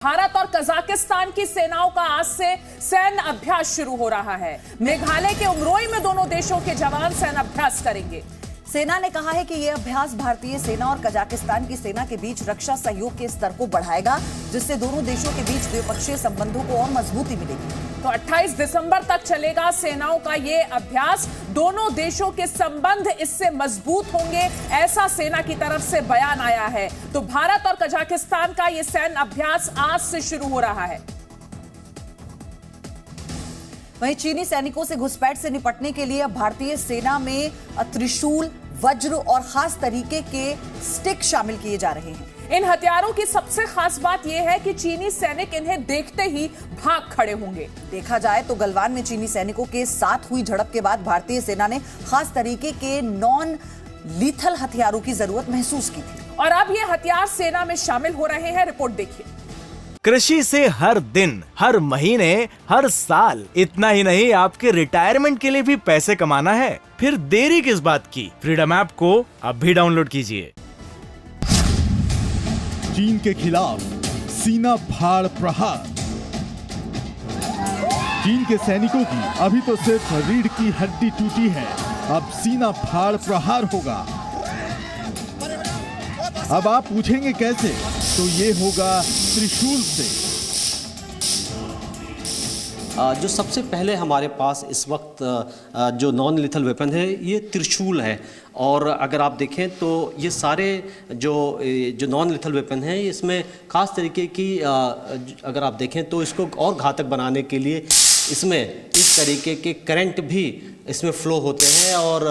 भारत और कजाकिस्तान की सेनाओं का आज से सैन्य अभ्यास शुरू हो रहा है। मेघालय के उमरोई में दोनों देशों के जवान सैन्य अभ्यास करेंगे। सेना ने कहा है कि यह अभ्यास भारतीय सेना और कजाकिस्तान की सेना के बीच रक्षा सहयोग के स्तर को बढ़ाएगा, जिससे दोनों देशों के बीच द्विपक्षीय संबंधों को और मजबूती मिलेगी। तो 28 दिसंबर तक चलेगा सेनाओं का ये अभ्यास। दोनों देशों के संबंध इससे मजबूत होंगे, ऐसा सेना की तरफ से बयान आया है। तो भारत और कजाकिस्तान का ये सैन्य अभ्यास आज से शुरू हो रहा है। वहीं चीनी सैनिकों से घुसपैठ से निपटने के लिए भारतीय सेना में त्रिशूल, वज्र और खास तरीके के स्टिक शामिल किए जा रहे हैं। इन हथियारों की सबसे खास बात यह है कि चीनी सैनिक इन्हें देखते ही भाग खड़े होंगे। देखा जाए तो गलवान में चीनी सैनिकों के साथ हुई झड़प के बाद भारतीय सेना ने खास तरीके के नॉन लीथल हथियारों की जरूरत महसूस की थी और अब ये हथियार सेना में शामिल हो रहे हैं। रिपोर्ट देखिए। कृषि से हर दिन, हर महीने, हर साल, इतना ही नहीं आपके रिटायरमेंट के लिए भी पैसे कमाना है? फिर देरी किस बात की? फ्रीडम ऐप को अब भी डाउनलोड कीजिए। चीन के खिलाफ सीना फाड़ प्रहार। चीन के सैनिकों की अभी तो सिर्फ रीढ़ की हड्डी टूटी है, अब सीना फाड़ प्रहार होगा। अब आप पूछेंगे कैसे? तो ये होगा त्रिशूल से। जो सबसे पहले हमारे पास इस वक्त जो नॉन लिथल वेपन है ये त्रिशूल है। और अगर आप देखें तो ये सारे जो नॉन लिथल वेपन है इसमें खास तरीके की अगर आप देखें तो इसको और घातक बनाने के लिए इसमें इस तरीके के करंट भी इसमें फ्लो होते हैं। और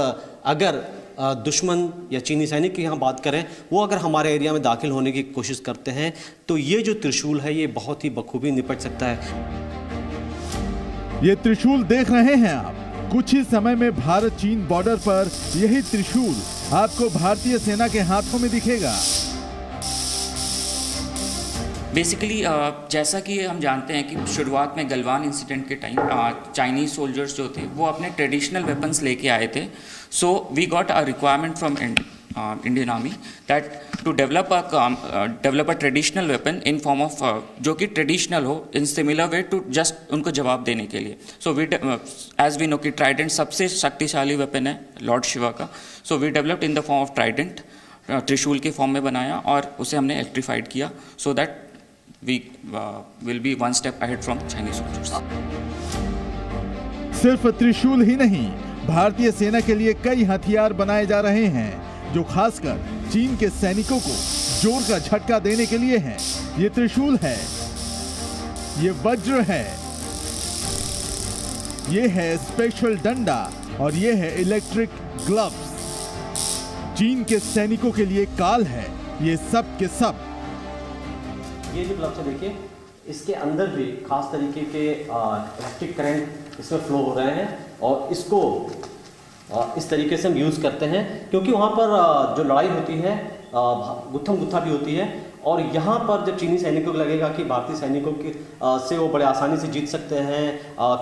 अगर दुश्मन या चीनी सैनिक की यहाँ बात करें, वो अगर हमारे एरिया में दाखिल होने की कोशिश करते हैं तो ये जो त्रिशूल है ये बहुत ही बखूबी निपट सकता है। ये त्रिशूल देख रहे हैं आप, कुछ ही समय में भारत चीन बॉर्डर पर यही त्रिशूल आपको भारतीय सेना के हाथों में दिखेगा। बेसिकली जैसा कि हम जानते हैं कि शुरुआत में गलवान इंसिडेंट के टाइम चाइनीज सोल्जर्स जो थे वो अपने ट्रेडिशनल वेपन्स लेके आए थे। So we got a requirement from Indian army that to develop a traditional weapon in form of जो कि ट्रेडिशनल हो in similar way to just उनको जवाब देने के लिए। So we as we know कि ट्राइडेंट सबसे शक्तिशाली वेपन है लॉर्ड शिवा का। So we developed in the form of Trident, त्रिशूल के फॉर्म में बनाया और उसे हमने इलेक्ट्रीफाइड किया so that we will be one step ahead from Chinese soldiers. सिर्फ त्रिशूल ही नहीं, भारतीय सेना के लिए कई हथियार बनाए जा रहे हैं जो खासकर चीन के सैनिकों को जोर का झटका देने के लिए हैं। ये त्रिशूल है, ये वज्र है, ये है स्पेशल डंडा और ये है इलेक्ट्रिक ग्लव्स। चीन के सैनिकों के लिए काल है ये सब के सब। ये जो ग्लव्स है देखिए, इसके अंदर भी खास तरीके के इलेक्ट्रिक करंट इसमें फ्लो हो रहे हैं और इसको इस तरीके से हम यूज़ करते हैं क्योंकि वहाँ पर जो लड़ाई होती है गुत्थम गुत्था भी होती है। और यहाँ पर जब चीनी सैनिकों को लगेगा कि भारतीय सैनिकों की से वो बड़े आसानी से जीत सकते हैं।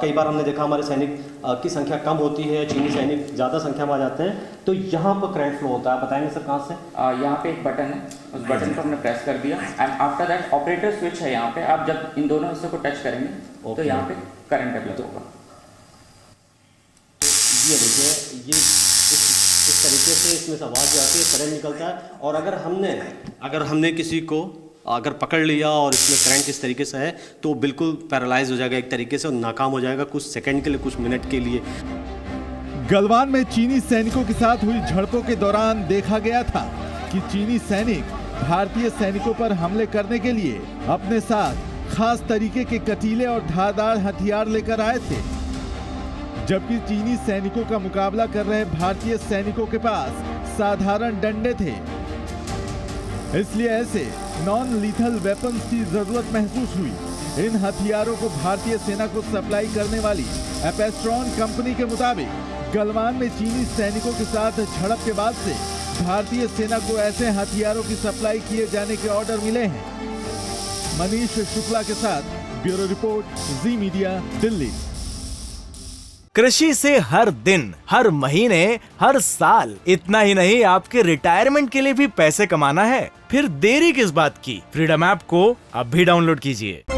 कई बार हमने देखा हमारे सैनिक की संख्या कम होती है, चीनी सैनिक ज़्यादा संख्या में आ जाते हैं, तो यहाँ पर करंट फ्लो होता है। बताएंगे सर कहाँ से? यहाँ पे एक बटन है, उस बटन को हमने प्रेस कर दिया and after that operator switch है यहाँ पे। आप जब इन दोनों हिस्सों को टच करेंगे तो यहाँ पे करंट डेवलप होगा। ये देखिए, ये इस तरीके से इसमें से आवाज़ जाती है, करंट निकलता है। और अगर हमने किसी को अगर पकड़ लिया और इसमें करंट इस तरीके से है तो बिल्कुल पैरालाइज हो जाएगा एक तरीके से और नाकाम हो जाएगा कुछ सेकंड के लिए, कुछ मिनट के लिए। गलवान में चीनी सैनिकों के साथ हुई झड़पों के दौरान देखा गया था कि चीनी सैनिक भारतीय सैनिकों पर हमले करने के लिए अपने साथ खास तरीके के कटीले और धारदार हथियार लेकर आए थे, जबकि चीनी सैनिकों का मुकाबला कर रहे भारतीय सैनिकों के पास साधारण डंडे थे। इसलिए ऐसे नॉन लीथल वेपन्स की जरूरत महसूस हुई। इन हथियारों को भारतीय सेना को सप्लाई करने वाली एपेस्ट्रॉन कंपनी के मुताबिक गलवान में चीनी सैनिकों के साथ झड़प के बाद से भारतीय सेना को ऐसे हथियारों की सप्लाई किए जाने के ऑर्डर मिले हैं। मनीष शुक्ला के साथ ब्यूरो रिपोर्ट, जी मीडिया, दिल्ली। कृषि से हर दिन, हर महीने, हर साल, इतना ही नहीं आपके रिटायरमेंट के लिए भी पैसे कमाना है? फिर देरी किस बात की? फ्रीडम ऐप को अब भी डाउनलोड कीजिए।